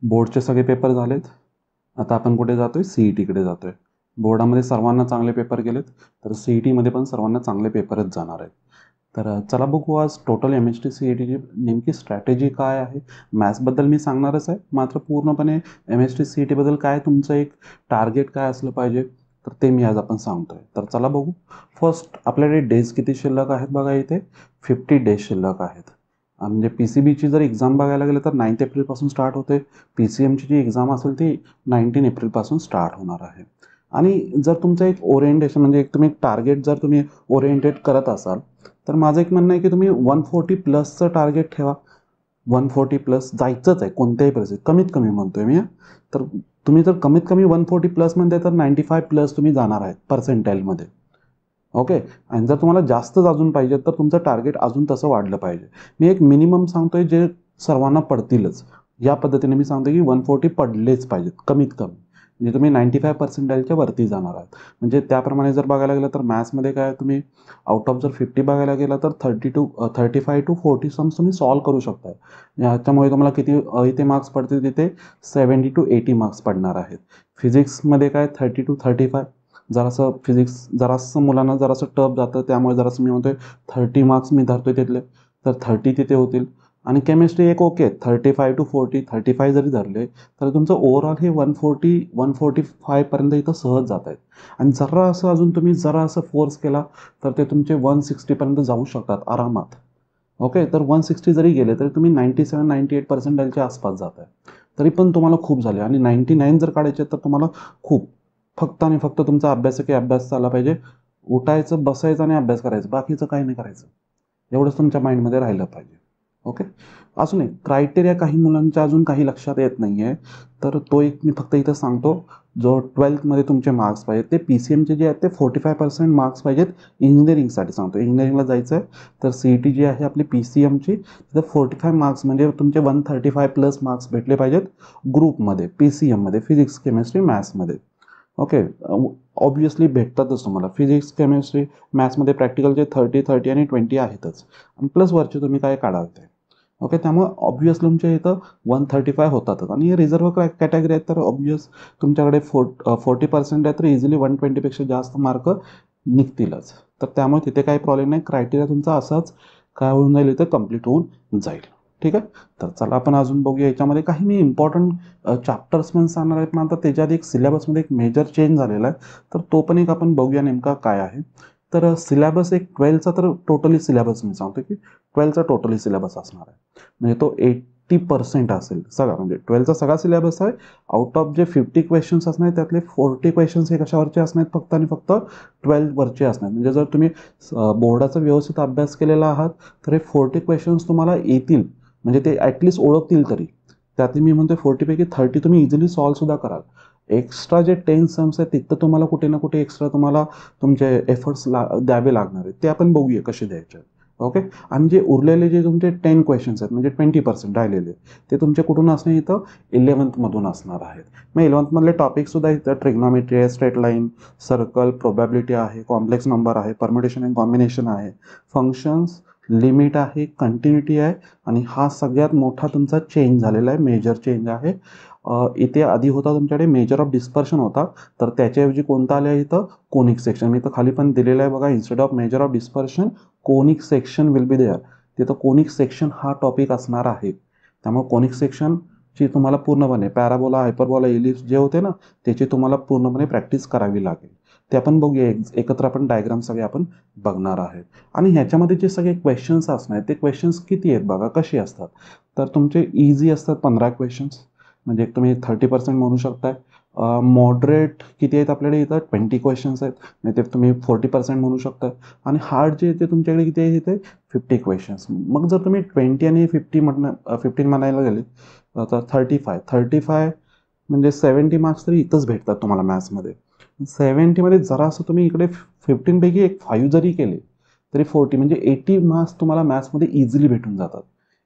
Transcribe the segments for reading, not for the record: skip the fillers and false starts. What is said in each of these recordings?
बोर्डचे सगळे पेपर झालेत. आता आपण कुठे जातोय? CETकडे जातोय. बोर्डामध्ये सर्वांना चांगले पेपर गेलेत, तर CETमध्ये पण सर्वांना चांगले पेपरच जाणार आहेत. तर चला बघू आज टोटल MHT CETची नेमकी स्ट्रॅटेजी काय आहे. मॅथ्सबद्दल मी सांगणारच आहे, मात्र पूर्णपणे MHT CETबद्दल काय तुमचं एक टार्गेट काय असलं पाहिजे, तर ते मी आज आपण सांगतोय. तर चला बघू. फर्स्ट आपल्याकडे डेज किती शिल्लक आहेत बघा, इथे 50 डेज शिल्लक आहेत. म्हणजे PCBची जर एक्झाम बघायला गेलं तर 9 एप्रिलपासून स्टार्ट होते. PCMची जी एक्झाम असेल ती 19 एप्रिलपासून स्टार्ट होणार आहे. आणि जर तुमचं एक ओरिएंटेशन म्हणजे तुम्ही एक टार्गेट जर तुम्ही ओरिएंटेड करत असाल, तर माझं एक म्हणणं आहे की तुम्ही 140 प्लसचं टार्गेट ठेवा. 140 प्लस जायचंच आहे कोणत्याही परिस्थितीत, कमीत कमी म्हणतोय मी. तर तुम्ही जर कमीत कमी 140 प्लस म्हणताय तर 95 प्लस तुम्ही जाणार आहेत पर्सेंटाईलमध्ये. ओके. आणि जर तुम्हाला जास्तच अजून पाहिजे तर तुमचं टार्गेट अजून तसं वाढलं पाहिजे. मी एक मिनिमम सांगतोय जे सर्वांना पडतीलच. या पद्धतीने मी सांगतोय की 140 पडलेच पाहिजेत कमीत कमी. म्हणजे तुम्ही 95 पर्सेंटाईलच्या वरती जाणार आहात. म्हणजे त्याप्रमाणे जर बघायला गेलं तर मॅथ्समध्ये काय तुम्ही आउट ऑफ जर 50 बघायला गेला तर 35 टू 40 सम्स तुम्ही सॉल्व करू शकता. याच्यामुळे तुम्हाला किती इथे मार्क्स पडतील? तिथे 70 टू 80 मार्क्स पडणार आहेत. फिजिक्समध्ये काय 30 टू 35. जरासं फिजिक्स जरासं मुलांना जरासं टफ जातं, त्यामुळे जरासं मी म्हणतोय 30 मार्क्स मी धरतोय तिथले, तर 30 तिथे होतील. आणि केमिस्ट्री एक ओके 35 टू 40. 35 जरी धरले तर तुमचं ओव्हरऑल हे 145 पर्यंत इथं सहज जात आहेत. आणि जरा असं अजून तुम्ही जरा असं फोर्स केला तर ते तुमचे 160 पर्यंत जाऊ शकतात आरामात. ओके. तर 160 जरी गेले तरी तुम्ही 97-98 पर्सेंटाईलच्या आसपास जात आहे. तरी पण तुम्हाला खूप झाले. आणि 99 जर काढायचे तर तुम्हाला खूप, फक्त आणि फक्त तुमचा अभ्यास की अभ्यास झाला पाहिजे. उठायचं, बसायचं आणि अभ्यास करायचं, बाकीचं काही नाही करायचं. एवढंच तुमच्या माइंडमध्ये राहिलं पाहिजे. ओके. अजून एक क्रायटेरिया काही मुलांच्या अजून काही लक्षात येत नाही आहे, तर तो एक मी फक्त इथं सांगतो. जो 12थमध्ये तुमचे मार्क्स पाहिजेत ते PCMचे जे आहेत ते 45% मार्क्स पाहिजेत. इंजिनिअरिंगसाठी सांगतो, इंजिनिअरिंगला जायचं आहे तर CET जी आहे आपली PCMची तर 45 मार्क्स म्हणजे तुमचे 135 प्लस मार्क्स भेटले पाहिजेत ग्रुपमध्ये, PCMमध्ये, फिजिक्स केमिस्ट्री मॅथ्समध्ये. ओके. ऑब्व्हियसली भेटतातच तुम्हाला फिजिक्स केमिस्ट्री मॅथ्समध्ये प्रॅक्टिकलचे 30 आणि 20 आहेतच. आणि प्लस वरचे तुम्ही काय काढाल ते. ओके. त्यामुळे ऑब्व्हियसली तुमच्या इथं 135 होतातच. आणि रिझर्व्ह कॅटेगरी आहेत तर ऑब्व्हियस तुमच्याकडे 40% आहे तर इझिली 120पेक्षा जास्त मार्क निघतीलच. तर त्यामुळे तिथे काही प्रॉब्लेम नाही. क्रायटेरिया तुमचा असाच काय होऊन जाईल, इथं कम्प्लीट होऊन जाईल. ठीक आहे. तर चला आपण अजून बघूया. याच्यामध्ये काही मी इम्पॉर्टंट चॅप्टर्स पण सांगणार आहेत, पण आता त्याच्यात एक सिलेबसमध्ये एक मेजर चेंज झालेला आहे, तर तो पण एक आपण बघूया नेमका काय आहे. तर सिलेबस एक 12चा तर टोटली सिलेबस मी सांगतो की 12चा टोटली सिलेबस असणार आहे. म्हणजे तो 80% असेल सगळा. म्हणजे 12चा सगळा सिलेबस आहे. आउट ऑफ जे 50 क्वेश्चन्स असणार त्यातले 40 क्वेश्चन्स हे कशावरचे असणार फक्त आणि फक्त 12वरचे असणार. म्हणजे जर तुम्ही बोर्डाचा व्यवस्थित अभ्यास केलेला आहात तर हे 40 क्वेश्चन्स तुम्हाला येतील. म्हणजे ते ॲटलिस्ट ओळखतील तरी. त्यातले मी म्हणतो 40पैकी 30 तुम्ही इझिली सॉल्वसुद्धा कराल. एक्स्ट्रा जे 10 सम्स आहेत तिथं तुम्हाला कुठे ना कुठे एक्स्ट्रा तुम्हाला तुमचे एफर्ट्स द्यावे लागणार आहेत. ते आपण बघूया कसे द्यायचे. ओके. आणि जे उरलेले जे तुमचे 10 क्वेश्चन्स आहेत म्हणजे 20% राहिलेले ते तुमचे कुठून असणार? इथं 11thमधून असणार आहेत. मग 11thमधले टॉपिकसुद्धा इथं ट्रिग्नॉमेट्री आहे, स्ट्रेट लाईन, सर्कल, प्रोबॅबिलिटी आहे, कॉम्प्लेक्स नंबर आहे, परम्युटेशन अँड कॉम्बिनेशन आहे, फंक्शन्स, लिमिट आहे, कंटिन्युटी आहे. आणि हा सगळ्यात मोठा तुमचा चेंज झालेला आहे, मेजर चेंज आहे. इथे आधी होता तुमच्याकडे मेजर ऑफ डिस्पर्शन होता, तर त्याच्याऐवजी कोणता आलं आहे इथं? Conic section. मी इथं खाली पण दिलेलं आहे बघा, instead of measure of dispersion conic section will be there. तिथं कोनिक सेक्शन हा टॉपिक असणार आहे. त्यामुळे कोनिक सेक्शनची तुम्हाला पूर्णपणे पॅराबोला, हायपरबोला, एलिप्स जे होते ना त्याची तुम्हाला पूर्णपणे प्रॅक्टिस करावी लागेल. ते आपण बघूया. एकत्र आपण डायग्राम सगळे आपण बघणार आहेत. आणि ह्याच्यामध्ये जे सगळे क्वेश्चन्स असणार ते क्वेश्चन्स किती आहेत बघा कसे असतात. तर तुमचे इझी असतात 15 क्वेश्चन्स, म्हणजे तुम्ही 30% म्हणू शकताय. मॉडरेट किती आहेत आपल्याकडे इथं? 20 क्वेश्चन्स आहेत, म्हणजे ते तुम्ही 40% म्हणू शकता. आणि हार्ड जे येते तुमच्याकडे किती आहे इथे? 50 क्वेश्चन्स. मग जर तुम्ही 20 आणि 15 म्हणायला गेले तर 35 म्हणजे 70 मार्क्स तरी इथंच भेटतात तुम्हाला मॅथ्समध्ये. 70मध्ये जरा असं तुम्ही इकडे 15पैकी एक 5 जरी केले तरी 40 म्हणजे 80 मार्क्स तुम्हाला मॅथ्समध्ये इझिली भेटून जातात.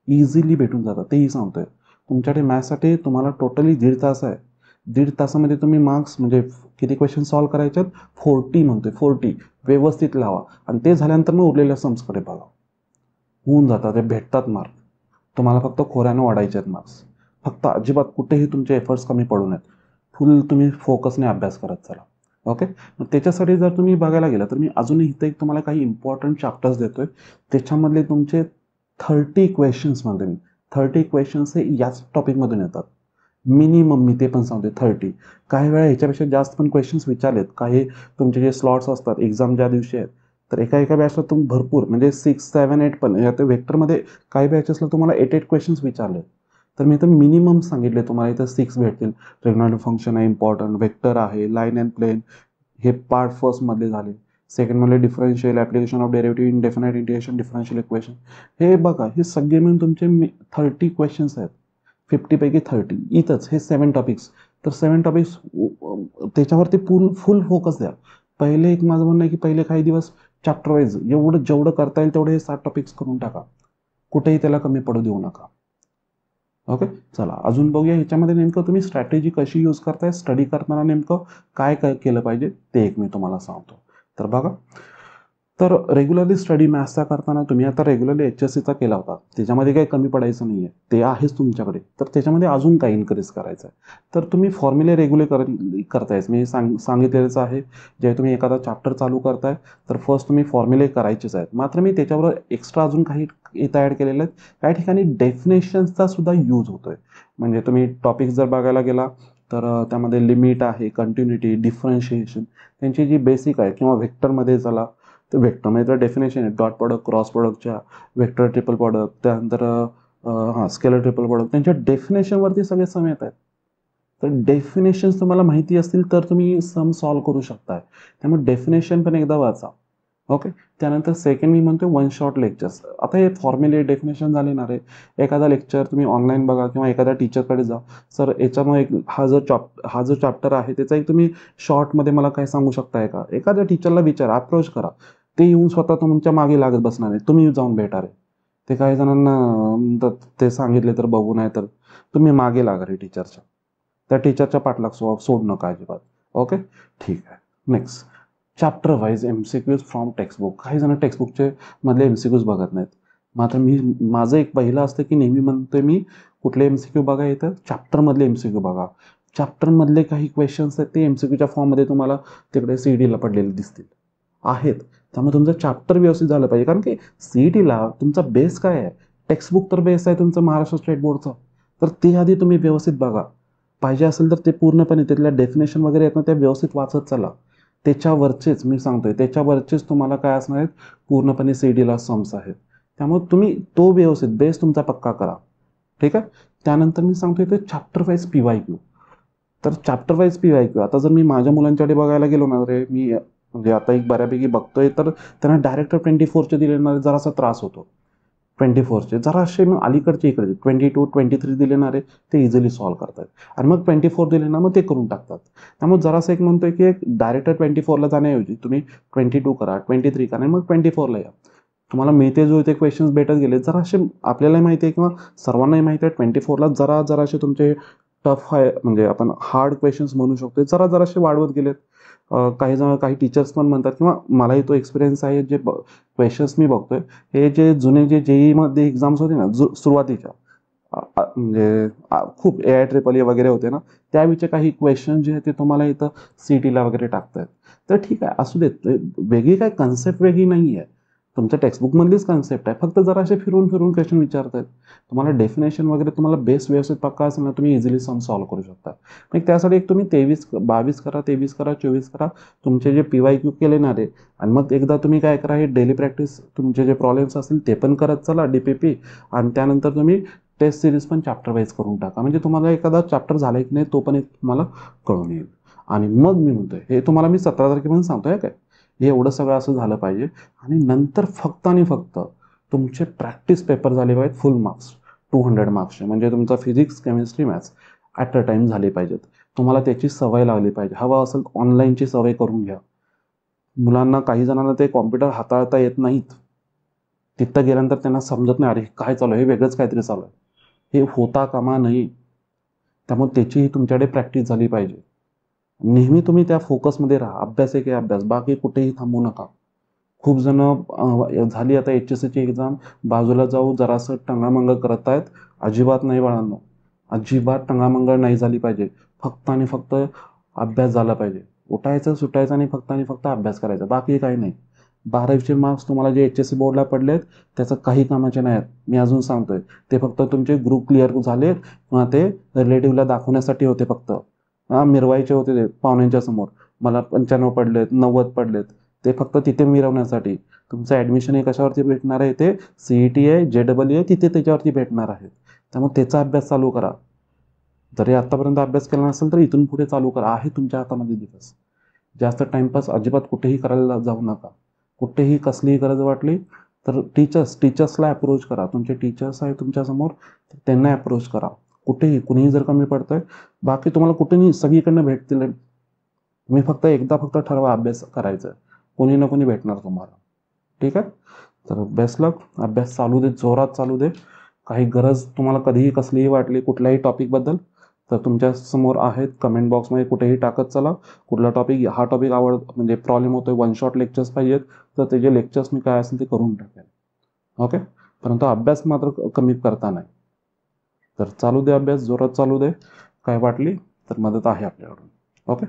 इझिली भेटून जातात तेही सांगतोय. तुमच्याकडे मॅथ्ससाठी तुम्हाला टोटली 1.5 तास आहे. 1.5 तासामध्ये तुम्ही मार्क्स म्हणजे किती क्वेश्चन सॉल्व्ह करायचे? 40 म्हणतोय, 40 व्यवस्थित लावा. आणि ते झाल्यानंतर मग उरलेल्या सम्सकडे बघा. होऊन जातात, ते भेटतात मार्क. तुम्हाला फक्त खोऱ्यानं वाढायचे आहेत मार्क्स. फक्त अजिबात कुठेही तुमचे एफर्ट्स कमी पडू नयेत. फुल तुम्ही फोकसने अभ्यास करत चला. ओके. मग त्याच्यासाठी जर तुम्ही बघायला गेला तर मी अजूनही इथे एक तुम्हाला काही इम्पॉर्टंट चॅप्टर्स देतोय. त्याच्यामधले तुमचे 30 क्वेश्चन्समध्ये 30 क्वेश्चन्स हे याच टॉपिकमधून येतात. मिनिमम मी ते पण सांगते 30. काही वेळा ह्याच्यापेक्षा जास्त पण क्वेश्चन्स विचारलेत. काही तुमचे जे स्लॉट्स असतात एक्झाम ज्या दिवशी आहेत तर एका बॅचला तुम्ही भरपूर म्हणजे 6, 7, 8 पण आता वेक्टरमध्ये काही बॅचेसला तुम्हाला 8 क्वेश्चन्स विचारले. तर मी इथं मिनिमम सांगितले तुम्हाला इथं 6 भेटतील. ट्रिग्नॉमेट्रिक फंक्शन आहे इम्पॉर्टंट, वेक्टर आहे, लाईन अँड प्लेन हे पार्ट फर्स्टमधले झाले. सेकंडमधले differential, application of derivative indefinite integration, differential equation. हे बघा हे सगळे मिळून तुमचे 30 क्वेश्चन्स आहेत. 50 पैकी 30 इथंच हे 7 टॉपिक्स. तर 7 टॉपिक्स त्याच्यावरती फुल फोकस द्या. पहिले एक माझं म्हणणं आहे की पहिले काही दिवस चॅप्टर वाईज एवढं जेवढं करता येईल तेवढे हे 7 टॉपिक्स करून टाका. कुठेही त्याला कमी पडू देऊ नका. ओके. चला अजून बघूया ह्याच्यामध्ये नेमकं तुम्ही स्ट्रॅटेजी कशी यूज करताय, स्टडी करताना नेमकं काय काय केलं पाहिजे ते एक मी तुम्हाला सांगतो. तर बघा, तर रेग्युलरली स्टडी मॅथ्सचा करताना तुम्ही आता रेग्युलरली HSCचा केला होता, त्याच्यामध्ये काही कमी पडायचं नाही आहे, ते आहेच तुमच्याकडे. तर त्याच्यामध्ये अजून काही इन्क्रीज करायचं आहे. तर तुम्ही फॉर्म्युले रेग्युलर करतायच मी सांगितलेलंच आहे. जे तुम्ही एखादा चॅप्टर चालू करताय तर फर्स्ट तुम्ही फॉर्म्युले करायचेच आहेत. मात्र मी त्याच्यावर एक्स्ट्रा अजून काही इथं ॲड केलेलं आहेत. काही ठिकाणी डेफिनेशन्सचा सुद्धा यूज होतोय. म्हणजे तुम्ही टॉपिक जर बघायला गेला तर त्यामध्ये लिमिट आहे, कंटिन्युटी, डिफरन्शिएशन त्यांची जी बेसिक आहे किंवा व्हेक्टरमध्ये चला तर व्हेक्टरमध्ये तर डेफिनेशन आहे डॉट प्रॉडक्ट, क्रॉस प्रॉडक्टच्या, व्हेक्टर ट्रिपल प्रॉडक्ट, त्यानंतर स्केलर ट्रिपल प्रॉडक्ट त्यांच्या डेफिनेशनवरती सगळे सम येत आहेत. तर डेफिनेशन्स तुम्हाला माहिती असतील तर तुम्ही सम सॉल्व करू शकताय. त्यामुळे डेफिनेशन पण एकदा वाचा. ओके. त्यानंतर सेकंड मी म्हणतो वन शॉट लेक्चर्स. आता हे फॉर्म्युले डेफिनेशन झाले ना रे, एखादा लेक्चर तुम्ही ऑनलाईन बघा किंवा एखाद्या टीचरकडे जा. सर याच्यामुळे हा जो चॅप्टर आहे त्याचा एक तुम्ही शॉर्टमध्ये मला काय सांगू शकताय का? एखाद्या टीचरला विचारा, अप्रोच करा. ते येऊन स्वतः तुमच्या मागे लागत बसणार नाही, तुम्ही जाऊन भेटा रे. ते काही जणांना ते सांगितले तर बघू, नाही तर तुम्ही मागे लागा रे टीचरच्या. त्या टीचरच्या पाठलाग सोडू नका अजिबात. ओके. ठीक आहे. Next chapter wise MCQs from textbook. काही जण टेक्स्टबुकचे मधले MCQs बघत नाहीत. मात्र माझं एक पहिलं असतं की नेहमी म्हणतोय मी कुठले MCQ बघा, येतं चॅप्टरमधले MCQ बघा. चॅप्टरमधले काही क्वेश्चन्स आहेत ते MCQच्या फॉर्ममध्ये तुम्हाला तिकडे CETला पडलेले दिसतील आहेत. त्यामुळे तुमचं चॅप्टर व्यवस्थित झालं पाहिजे. कारण की CETला तुमचा बेस काय आहे? टेक्स्टबुक तर बेस आहे तुमचं महाराष्ट्र स्टेट बोर्डचं. तर ते आधी तुम्ही व्यवस्थित बघा. पाहिजे असेल तर ते पूर्णपणे त्यातल्या डेफिनेशन वगैरे आहेत ना त्या व्यवस्थित वाचत चला. त्याच्यावरचेच मी सांगतोय त्याच्यावरचेच तुम्हाला काय असणार आहेत, पूर्णपणे CETला सम्स आहेत. त्यामुळे तुम्ही तो व्यवस्थित बेस तुमचा पक्का करा. ठीक आहे. त्यानंतर मी सांगतोय ते चॅप्टर वाईज PYQ. तर चॅप्टर वाईज PYQ आता जर मी माझ्या मुलांच्याकडे बघायला गेलो ना रे, मी म्हणजे आता एक बऱ्यापैकी बघतोय तर त्यांना डायरेक्ट 24चे दिले ना जरासा त्रास होतो. 24चे जरा असे मग अलीकडचे इकडे 22, 23 दिले ना रे ते इझिली सॉल्व्ह करतात. आणि मग 24 दिले ना मग ते करून टाकतात. त्यामुळे जरासं एक म्हणतोय की एक डायरेक्ट 24ला जाण्याऐवजी तुम्ही 22 करा, 23 करा आणि मग 24ला या. तुम्हाला मिळते जो इथे क्वेश्चन्स भेटत गेले जरा असे आपल्यालाही माहिती आहे किंवा सर्वांनाही माहिती आहे 24ला जरासे तुमचे टफ आहे, म्हणजे आपण हार्ड क्वेश्चन्स म्हणू शकतो, जरासे वाढवत गेलेत. काही जण काही टीचर्स पण म्हणतात किंवा मलाही तो एक्सपिरियन्स आहे. जे क्वेश्चन्स मी बघतोय हे जे जुने जे JEEमध्ये एक्झाम्स होते ना सुरुवातीच्या म्हणजे खूप AI वगैरे होते ना त्यावेळीचे काही क्वेश्चन जे आहेत ते तुम्हाला इथं CETला वगैरे टाकतायत. तर ठीक आहे असू देत. वेगळी काय कन्सेप्ट वेगळी नाही आहे, तुमच्या टेक्स्टबुकमधलीच कन्सेप्ट आहे. फक्त जरासे फिरून क्वेश्चन विचारतायत. तुम्हाला डेफिनेशन वगैरे तुम्हाला बेस व्यवस्थित पक्का असेल ना तुम्ही इझिली सम सॉल्व्ह करू शकता. मग त्यासाठी एक तुम्ही 22 करा, 23 करा, 24 करा तुमचे जे PYQ केले ना रे. आणि मग एकदा तुम्ही काय करा, हे डेली प्रॅक्टिस तुमचे जे प्रॉब्लेम्स असतील ते पण करत चला DPP. आणि त्यानंतर तुम्ही टेस्ट सिरीज पण चॅप्टर वाईज करून टाका. म्हणजे तुम्हाला एखादा चॅप्टर झाला की नाही तो पण एक तुम्हाला कळून येईल. आणि मग मी म्हणतोय हे तुम्हाला मी 17 तारखेपर्यंत सांगतोय काय, हे एवढं सगळं असं झालं पाहिजे. आणि नंतर फक्त आणि फक्त तुमचे प्रॅक्टिस पेपर झाले पाहिजेत फुल मार्क्स 200 मार्क्सचे. म्हणजे तुमचा physics, chemistry, maths at a time झाले पाहिजेत. तुम्हाला त्याची सवय लागली पाहिजे. हवा असेल ऑनलाईनची सवय करून घ्या. मुलांना काही जणांना ते कॉम्प्युटर हाताळता येत नाहीत. तिथं गेल्यानंतर त्यांना समजत नाही अरे काय चालू आहे, हे वेगळंच काहीतरी चालू आहे. हे होता कामा नये. त्यामुळे त्याचीही तुमच्याकडे प्रॅक्टिस झाली पाहिजे. नेहमी तुम्ही त्या फोकसमध्ये राहा. अभ्यास आहे की अभ्यास, बाकी कुठेही थांबू नका. खूप जण झाली आता HSCची एक्झाम, बाजूला जाऊ जरासं टंगामंग करत आहेत. अजिबात नाही बाळांनो. अजिबात टंगामंगळ नाही झाली पाहिजे. फक्त आणि फक्त अभ्यास झाला पाहिजे. उठायचं, सुटायचं आणि फक्त अभ्यास करायचा. बाकी काही नाही. 12वीचे मार्क्स तुम्हाला जे HSC बोर्डला पडलेत, त्याचं काही कामाचे नाही आहेत. मी अजून सांगतोय. ते फक्त तुमचे ग्रुप क्लिअर झालेत किंवा ते रिलेटिव्हला दाखवण्यासाठी होते फक्त. मिरवायचे होते ते पाहुण्यांच्या समोर. मला 95 पडलेत, 90 पडलेत. ते फक्त तिथे मिरवण्यासाठी. तुमचं ॲडमिशन हे कशावरती भेटणार आहे? ते CET आहे, JEE आहे, तिथे त्याच्यावरती भेटणार आहे. त्यामुळे त्याचा अभ्यास चालू करा. जरी आत्तापर्यंत अभ्यास केला नसेल तर इथून पुढे चालू करा. आहे तुमच्या हातामध्ये दिवस. जास्त टाइमपास अजिबात कुठेही करायला जाऊ नका. कुठेही कसलीही गरज वाटली तर टीचर्सला अप्रोच करा. तुमचे टीचर्स आहे तुमच्यासमोर, त्यांना अप्रोच करा. कुठेही कुणीही जर कमी पडतंय, बाकी तुम्हाला कुठेही सगळीकडनं भेटतील. तुम्ही फक्त ठरवा अभ्यास करायचा आहे. कोणी ना कोणी भेटणार तुम्हाला. ठीक आहे. तर बेस्ट लक. अभ्यास चालू दे, जोरात चालू दे. काही गरज तुम्हाला कधीही कसलीही वाटली कुठल्याही टॉपिकबद्दल तर तुमच्या समोर आहेत. कमेंट बॉक्समध्ये कुठेही टाकत चला. कुठला टॉपिक, हा टॉपिक म्हणजे प्रॉब्लेम होतोय, वन शॉट लेक्चर्स पाहिजेत तर त्याचे लेक्चर्स मी काय असेल ते करून टाकेन. ओके. परंतु अभ्यास मात्र कमी करता नाही. तर चालू दे अभ्यास, जोरात चालू दे. काय वाटली तर मदत आहे आपल्याकडून. ओके.